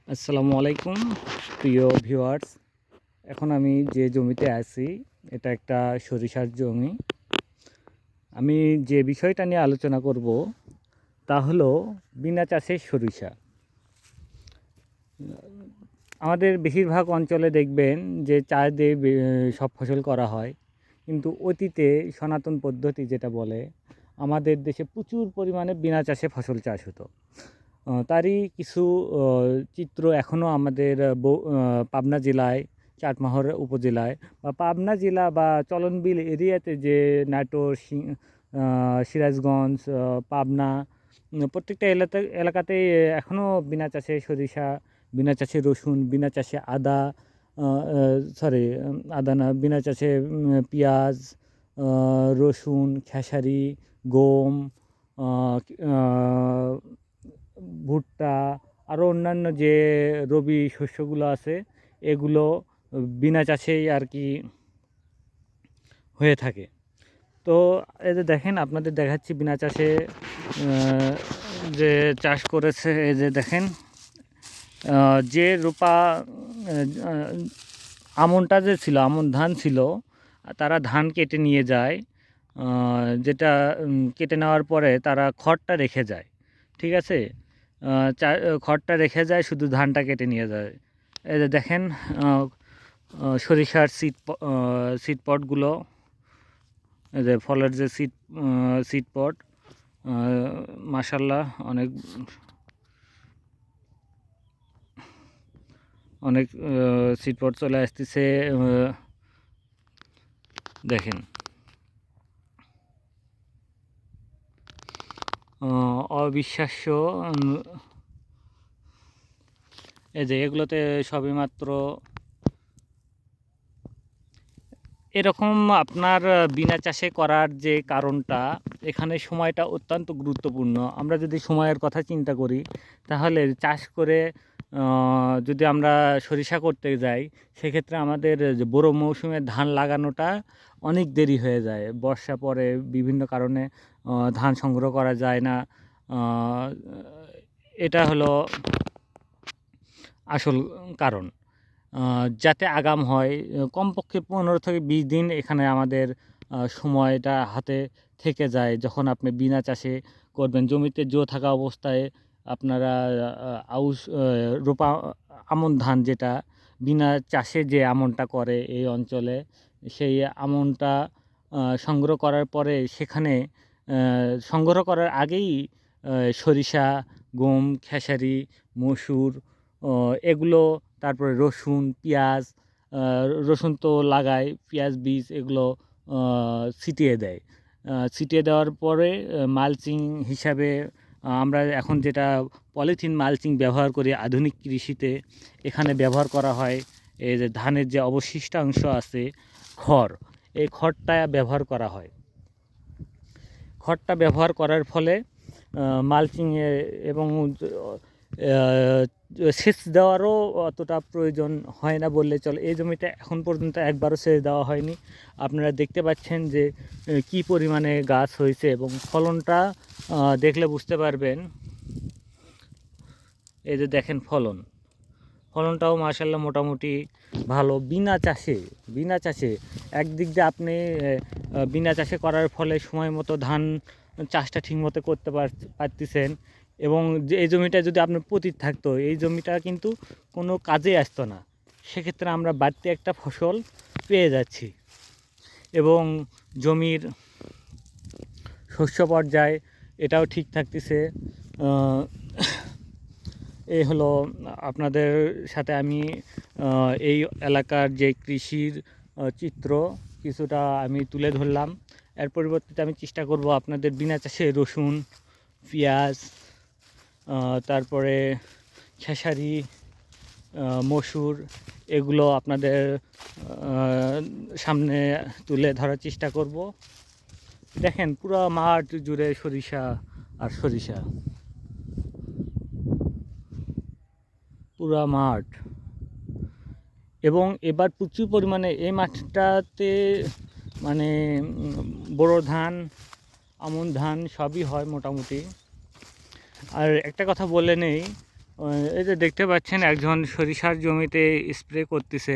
আসসালামু আলাইকুম প্রিয় ভিউয়ার্স। এখন আমি যে জমিতে আছি এটা একটা সরিষার জমি। আমি যে বিষয়টা নিয়ে আলোচনা করব তা হলো বিনা চাষের সরিষা। আমাদের বেশিরভাগ অঞ্চলে দেখবেন যে চা দিয়ে সব ফসল করা হয়, কিন্তু অতীতে সনাতন পদ্ধতি যেটা বলে আমাদের দেশে প্রচুর পরিমাণে বিনা চাষে ফসল চাষ হতো। তারই কিছু চিত্র এখনও আমাদের পাবনা জেলায়, চাটমোহর উপজেলায় বা পাবনা জেলা বা চলনবিল এরিয়াতে যে নাটোর, সিরাজগঞ্জ, পাবনা, প্রত্যেকটা এলাকাতেই এখনও বিনা চাষে সরিষা, বিনা চাষে রসুন, বিনা চাষে আদা, সরি আদা না, বিনা চাষে পেঁয়াজ, রসুন, খেসারি, গম, ভুট্টা, আরও অন্যান্য যে রবি শস্যগুলো আছে এগুলো বিনা চাষেই আর কি হয়ে থাকে। তো এই যে দেখেন, আপনাদের দেখাচ্ছি বিনা চাষে যে চাষ করেছে। এই যে দেখেন, যে রোপা আমনটা যে ছিল, আমন ধান ছিল, তারা ধান কেটে নিয়ে যায়। যেটা কেটে নেওয়ার পরে তারা খড়টা রেখে যায়, ঠিক আছে। খড়টা রেখে যায়, শুধু ধানটা কেটে নিয়ে যায়। এই যে দেখেন সরিষার সিড পটগুলো, এই যে ফলের যে সিড পট, মাশাল্লাহ অনেক অনেক সিড পট চলে আসতেছে। দেখেন অবিশ্বাস্য। এই যে এগুলোতে সবে মাত্র এরকম আপনার বিনা চাষে করার যে কারণটা, এখানে সময়টা অত্যন্ত গুরুত্বপূর্ণ। আমরা যদি সময়ের কথা চিন্তা করি তাহলে চাষ করে যদি আমরা সরিষা করতে যাই, সেক্ষেত্রে আমাদের যে বোরো মৌসুমে ধান লাগানোটা অনেক দেরি হয়ে যায়। বর্ষা পরে বিভিন্ন কারণে ধান সংগ্রহ করা যায় না। এটা হলো আসল কারণ। যাতে আগাম হয়, কমপক্ষে 15 থেকে 20 দিন এখানে আমাদের সময়টা হাতে থেকে যায়। যখন আপনি বিনা চাষে করবেন, জমিতে জো থাকা অবস্থায় আপনারা রোপা আমন ধান, যেটা বিনা চাষে যে আমনটা করে এই অঞ্চলে, সেই আমনটা সংগ্রহ করার পরে সেখানে সংগ্রহ করার আগেই সরিষা, গম, খেসারি, মসুর, এগুলো, তারপরে রসুন, পেঁয়াজ, রসুন তো লাগায়, পেঁয়াজ বীজ এগুলো ছিটিয়ে দেয়। ছিটিয়ে দেওয়ার পরে মালচিং হিসাবে আমরা এখন যেটা পলিথিন মালচিং ব্যবহার করি আধুনিক কৃষিতে, এখানে ব্যবহার করা হয় এই যে ধানের যে অবশিষ্টাংশ আছে, খড়, এই খড়টা ব্যবহার করা হয়। খড়টা ব্যবহার করার ফলে মালচিংয়ে এবং সেচ দেওয়ারও অতটা প্রয়োজন হয় না বললে চলে। এই জমিটা এখন পর্যন্ত একবারও সেচ দেওয়া হয়নি। আপনারা দেখতে পাচ্ছেন যে কি পরিমাণে গাছ হয়েছে, এবং ফলনটা দেখলে বুঝতে পারবেন। এই যে দেখেন ফলনটাও মাশাআল্লাহ মোটামুটি ভালো। বিনা চাষে একদিক দিয়ে আপনি বিনা চাষে করার ফলে সময় মতো ধান চাষটা ঠিকমতো করতে পারতেছেন। এবং যে এই জমিটা যদি আপনার পতিত থাকতো, এই জমিটা কিন্তু কোনো কাজে আসতো না। সেক্ষেত্রে আমরা বাড়তি একটা ফসল পেয়ে যাচ্ছি, এবং জমির শস্য পর্যায় এটাও ঠিক থাকতেছে। এই হলো আপনাদের সাথে আমি এই এলাকার যে কৃষির চিত্র কিছুটা আমি তুলে ধরলাম। এর পরিবর্তে আমি চেষ্টা করব আপনাদের বিনা চাষে রসুন, পেঁয়াজ, তারপরে খেসারি, মসুর, এগুলো আপনাদের সামনে তুলে ধরার চেষ্টা করব। দেখেন পুরো মাঠ জুড়ে সরিষা আর সরিষা, পুরা মাঠ। এবং এবার প্রচুর পরিমাণে এই মাঠটাতে মানে বোরো ধান, আমন ধান সবই হয় মোটামুটি। আর একটা কথা বলে নেই, এই যে দেখতে পাচ্ছেন একজন সরিষার জমিতে স্প্রে করতেছে।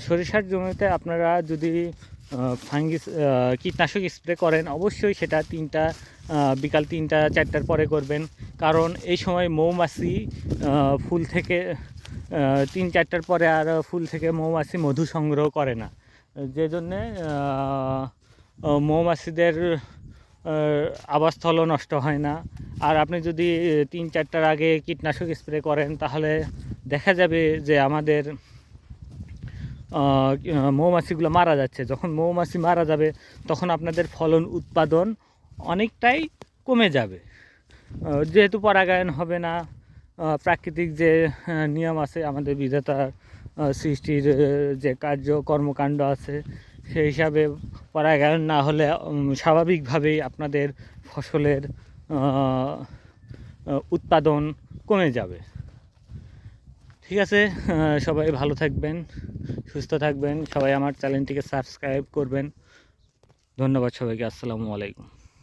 সরিষার জমিতে আপনারা যদি কীটনাশক স্প্রে করেন অবশ্যই সেটা বিকাল 3টা 4টার পরে করবেন, কারণ এই সময় মৌমাছি ফুল থেকে 3-4টার পরে আর ফুল থেকে মৌমাছি মধু সংগ্রহ করে না, যে জন্যে মৌমাছিদের আবাসস্থলও নষ্ট হয় না। আর আপনি যদি 3-4টার আগে কীটনাশক স্প্রে করেন তাহলে দেখা যাবে যে আমাদের মৌমাছিগুলো মারা যাচ্ছে। যখন মৌমাছি মারা যাবে তখন আপনাদের ফলন উৎপাদন অনেকটাই কমে যাবে, যেহেতু পরাগায়ন হবে না। প্রাকৃতিক যে নিয়ম আছে আমাদের বিধাতার সৃষ্টির যে কর্মকাণ্ড আছে সেই হিসাবে পরাগায়ন না হলে স্বাভাবিকভাবেই আপনাদের ফসলের উৎপাদন কমে যাবে। ঠিক আছে, সবাই ভালো থাকবেন, সুস্থ থাকবেন, সবাই আমার চ্যানেলটিকে সাবস্ক্রাইব করবেন। ধন্যবাদ সবাইকে। আসসালামু আলাইকুম।